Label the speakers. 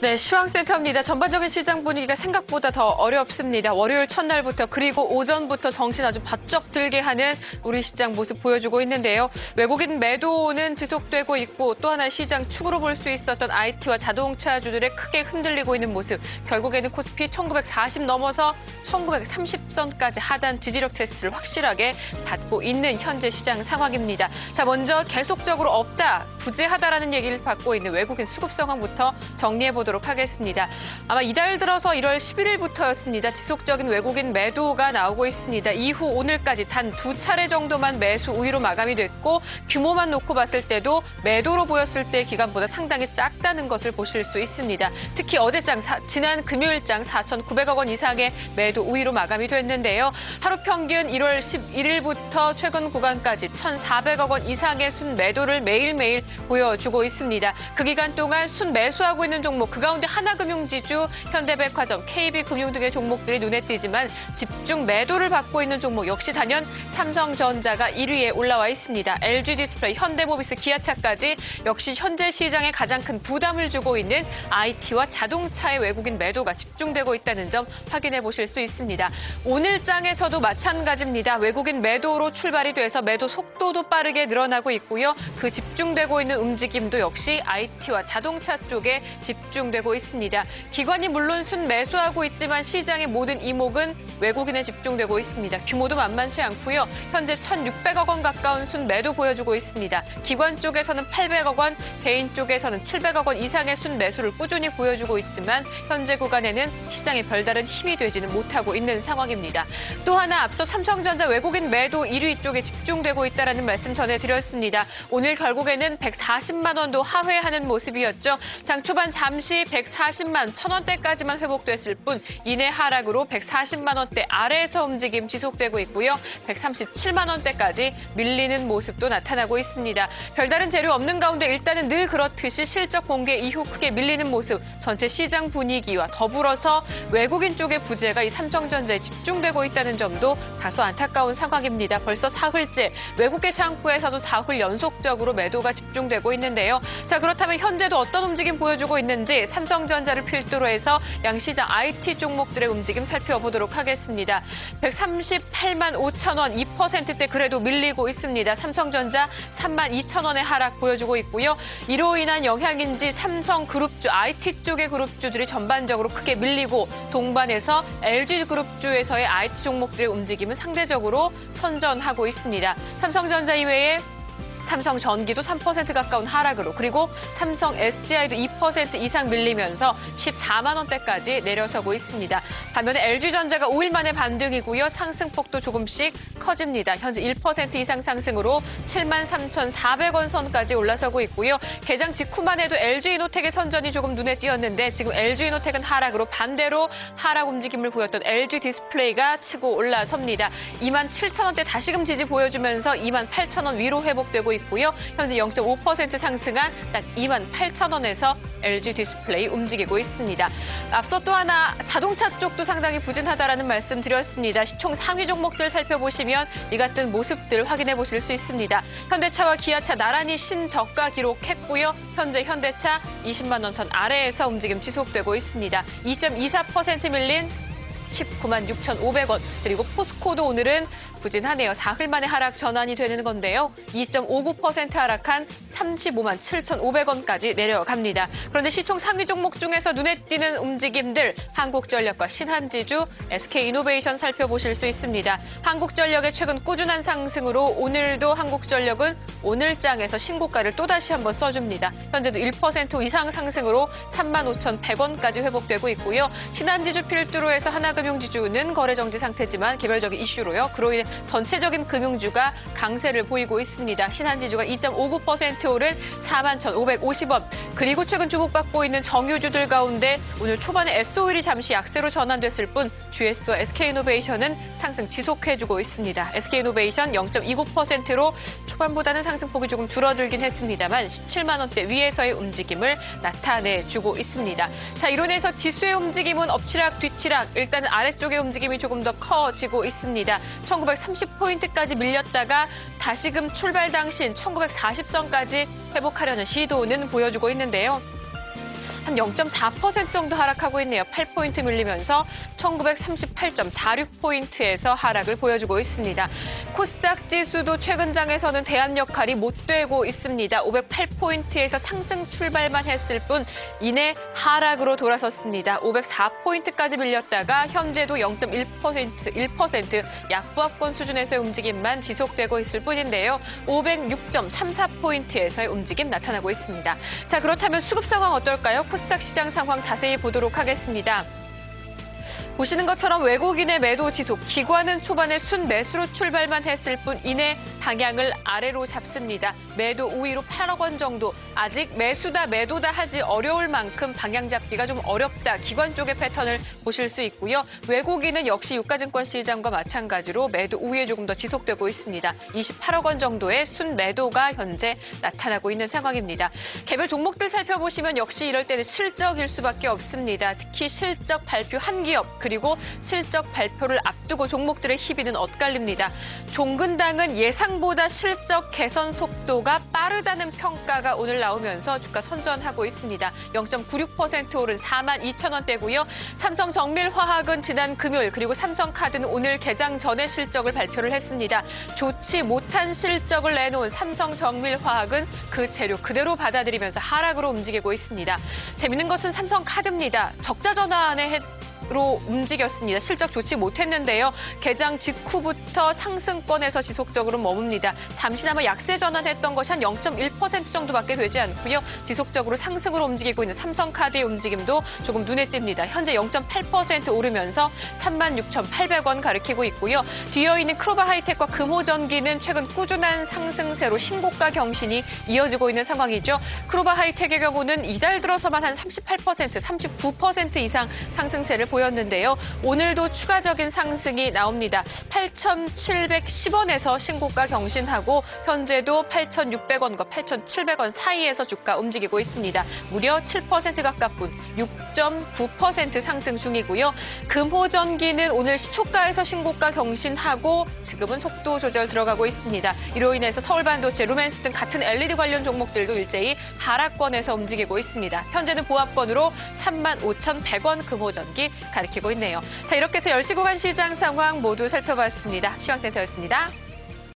Speaker 1: 네, 시황센터입니다. 전반적인 시장 분위기가 생각보다 더 어렵습니다. 월요일 첫날부터 그리고 오전부터 정신 아주 바쩍 들게 하는 우리 시장 모습 보여주고 있는데요. 외국인 매도는 지속되고 있고 또 하나 시장 축으로 볼 수 있었던 IT와 자동차주들의 크게 흔들리고 있는 모습. 결국에는 코스피 1940 넘어서 1930선까지 하단 지지력 테스트를 확실하게 받고 있는 현재 시장 상황입니다. 자, 먼저 계속적으로 없다, 부재하다라는 얘기를 받고 있는 외국인 수급 상황부터 정리해 보도록 하겠습니다. 아마 이달 들어서 1월 11일부터였습니다. 지속적인 외국인 매도가 나오고 있습니다. 이후 오늘까지 단 2차례 정도만 매수 우위로 마감이 됐고 규모만 놓고 봤을 때도 매도로 보였을 때 기간보다 상당히 작다는 것을 보실 수 있습니다. 특히 어제장, 지난 금요일장 4,900억 원 이상의 매도 우위로 마감이 됐는데요. 하루 평균 1월 11일부터 최근 구간까지 1,400억 원 이상의 순매도를 매일매일 보여주고 있습니다. 그 기간 동안 순매수하고 있는 종목, 그 가운데 하나금융지주, 현대백화점, KB금융 등의 종목들이 눈에 띄지만 집중 매도를 받고 있는 종목 역시 단연 삼성전자가 1위에 올라와 있습니다. LG디스플레이, 현대모비스, 기아차까지 역시 현재 시장에 가장 큰 부담을 주고 있는 IT와 자동차의 외국인 매도가 집중되고 있다는 점 확인해 보실 수 있습니다. 오늘 장에서도 마찬가지입니다. 외국인 매도로 출발이 돼서 매도 속도도 빠르게 늘어나고 있고요. 그 집중되고 있는 움직임도 역시 IT와 자동차 쪽에 집중되고 있습니다. 기관이 물론 순매수하고 있지만 시장의 모든 이목은 외국인에 집중되고 있습니다. 규모도 만만치 않고요. 현재 1,600억 원 가까운 순매도 보여주고 있습니다. 기관 쪽에서는 800억 원, 개인 쪽에서는 700억 원 이상의 순매수를 꾸준히 보여주고 있지만 현재 구간에는 시장에 별다른 힘이 되지는 못하고 있는 상황입니다. 또 하나 앞서 삼성전자 외국인 매도 1위 쪽에 집중되고 있다는 말씀 전해드렸습니다. 오늘 결국에는 140만 원도 하회하는 모습이었죠. 장 초반 잠시 140만 1,000원대까지만 회복됐을 뿐 이내 하락으로 140만 원대 아래에서 움직임 지속되고 있고요. 137만 원대까지 밀리는 모습도 나타나고 있습니다. 별다른 재료 없는 가운데 일단은 늘 그렇듯이 실적 공개 이후 크게 밀리는 모습, 전체 시장 분위기와 더불어서 외국인 쪽의 부재가 이 삼성전자에 집중되고 있다는 점도 다소 안타까운 상황입니다. 벌써 사흘째 외국계 창구에서도 4흘 연속적으로 매도가 집중되고 있는데요. 자, 그렇다면 현재도 어떤 움직임 보여주고 있는지 삼성전자를 필두로 해서 양시장 IT 종목들의 움직임 살펴보도록 하겠습니다. 138만 5천 원, 2%대 그래도 밀리고 있습니다. 삼성전자 3만 2천 원의 하락 보여주고 있고요. 이로 인한 영향인지 삼성그룹주, IT 쪽의 그룹주들이 전반적으로 크게 밀리고 동반해서 LG그룹주에서의 IT 종목들의 움직임은 상대적으로 선전하고 있습니다. 삼성전자 이외에 삼성전기도 3% 가까운 하락으로, 그리고 삼성 SDI도 2% 이상 밀리면서 14만 원대까지 내려서고 있습니다. 반면에 LG전자가 5일 만에 반등이고요. 상승폭도 조금씩 커집니다. 현재 1% 이상 상승으로 73,400원 선까지 올라서고 있고요. 개장 직후만 해도 LG이노텍의 선전이 조금 눈에 띄었는데 지금 LG이노텍은 하락으로 반대로 하락 움직임을 보였던 LG디스플레이가 치고 올라섭니다. 27,000원대 다시금 지지 보여주면서 28,000원 위로 회복되고 있고요. 현재 0.5% 상승한 딱 28,000원에서 LG디스플레이 움직이고 있습니다. 앞서 또 하나 자동차 쪽도 상당히 부진하다라는 말씀 드렸습니다. 시총 상위 종목들 살펴보시면 이 같은 모습들 확인해 보실 수 있습니다. 현대차와 기아차 나란히 신저가 기록했고요. 현재 현대차 20만 원 선 아래에서 움직임 지속되고 있습니다. 2.24% 밀린 19만 6,500원. 그리고 포스코도 오늘은 부진하네요. 4흘 만에 하락 전환이 되는 건데요. 2.59% 하락한 35만 7,500원까지 내려갑니다. 그런데 시총 상위 종목 중에서 눈에 띄는 움직임들, 한국전력과 신한지주, SK이노베이션 살펴보실 수 있습니다. 한국전력의 최근 꾸준한 상승으로 오늘도 한국전력은 오늘장에서 신고가를 또다시 한번 써줍니다. 현재도 1% 이상 상승으로 35,100원까지 회복되고 있고요. 신한지주 필두로 해서 하나금융지주는 거래 정지 상태지만 개별적인 이슈로요. 그로 인해 전체적인 금융주가 강세를 보이고 있습니다. 신한지주가 2.59% 오른 41,550원. 그리고 최근 주목받고 있는 정유주들 가운데 오늘 초반에 S-오일이 잠시 약세로 전환됐을 뿐 GS와 SK이노베이션은 상승 지속해주고 있습니다. SK이노베이션 0.29%로 초반보다는 상승폭이 조금 줄어들긴 했습니다만 17만 원대 위에서의 움직임을 나타내주고 있습니다. 자, 이로 인해서 지수의 움직임은 엎치락 뒤치락, 일단은 아래쪽의 움직임이 조금 더 커지고 있습니다. 1930포인트까지 밀렸다가 다시금 출발 당시인 1940선까지 회복하려는 시도는 보여주고 있는데요. 한 0.4% 정도 하락하고 있네요. 8포인트 밀리면서 1938.46포인트에서 하락을 보여주고 있습니다. 코스닥 지수도 최근 장에서는 대안 역할이 못 되고 있습니다. 508포인트에서 상승 출발만 했을 뿐 이내 하락으로 돌아섰습니다. 504포인트까지 밀렸다가 현재도 0.1% 약보합권 수준에서의 움직임만 지속되고 있을 뿐인데요. 506.34포인트에서의 움직임 나타나고 있습니다. 자, 그렇다면 수급 상황 어떨까요? 코스닥 시장 상황 자세히 보도록 하겠습니다. 보시는 것처럼 외국인의 매도 지속, 기관은 초반에 순매수로 출발만 했을 뿐 이내 방향을 아래로 잡습니다. 매도 우위로 8억 원 정도. 아직 매수다 매도다 하지 어려울 만큼 방향 잡기가 좀 어렵다. 기관 쪽의 패턴을 보실 수 있고요. 외국인은 역시 유가증권 시장과 마찬가지로 매도 우위에 조금 더 지속되고 있습니다. 28억 원 정도의 순매도가 현재 나타나고 있는 상황입니다. 개별 종목들 살펴보시면 역시 이럴 때는 실적일 수밖에 없습니다. 특히 실적 발표한 기업 그리고 실적 발표를 앞두고 종목들의 희비는 엇갈립니다. 종근당은 예상보다 실적 개선 속도가 빠르다는 평가가 오늘 나오면서 주가 선전하고 있습니다. 0.96% 오른 42,000원대고요. 삼성정밀화학은 지난 금요일 그리고 삼성카드는 오늘 개장 전에 실적을 발표를 했습니다. 좋지 못한 실적을 내놓은 삼성정밀화학은 그 재료 그대로 받아들이면서 하락으로 움직이고 있습니다. 재밌는 것은 삼성카드입니다. 적자 전환에 로 움직였습니다. 실적 좋지 못했는데요. 개장 직후부터 상승권에서 지속적으로 머뭅니다. 잠시나마 약세 전환했던 것이 한 0.1% 정도밖에 되지 않고요. 지속적으로 상승으로 움직이고 있는 삼성카드의 움직임도 조금 눈에 띕니다. 현재 0.8% 오르면서 36,800원 가리키고 있고요. 뒤어 있는 크로바 하이텍과 금호전기는 최근 꾸준한 상승세로 신고가 경신이 이어지고 있는 상황이죠. 크로바 하이텍의 경우는 이달 들어서만 한 38%, 39% 이상 상승세를 보였는데요. 오늘도 추가적인 상승이 나옵니다. 8,710원에서 신고가 경신하고 현재도 8,600원과 8,700원 사이에서 주가 움직이고 있습니다. 무려 7% 가깝군 6.9% 상승 중이고요. 금호전기는 오늘 시초가에서 신고가 경신하고 지금은 속도 조절 들어가고 있습니다. 이로 인해서 서울반도체, 루멘스 등 같은 LED 관련 종목들도 일제히 하락권에서 움직이고 있습니다. 현재는 보합권으로 35,100원 금호전기 가리키고 있네요. 자, 이렇게 해서 10시 구간 시장 상황 모두 살펴봤습니다. 시황센터였습니다.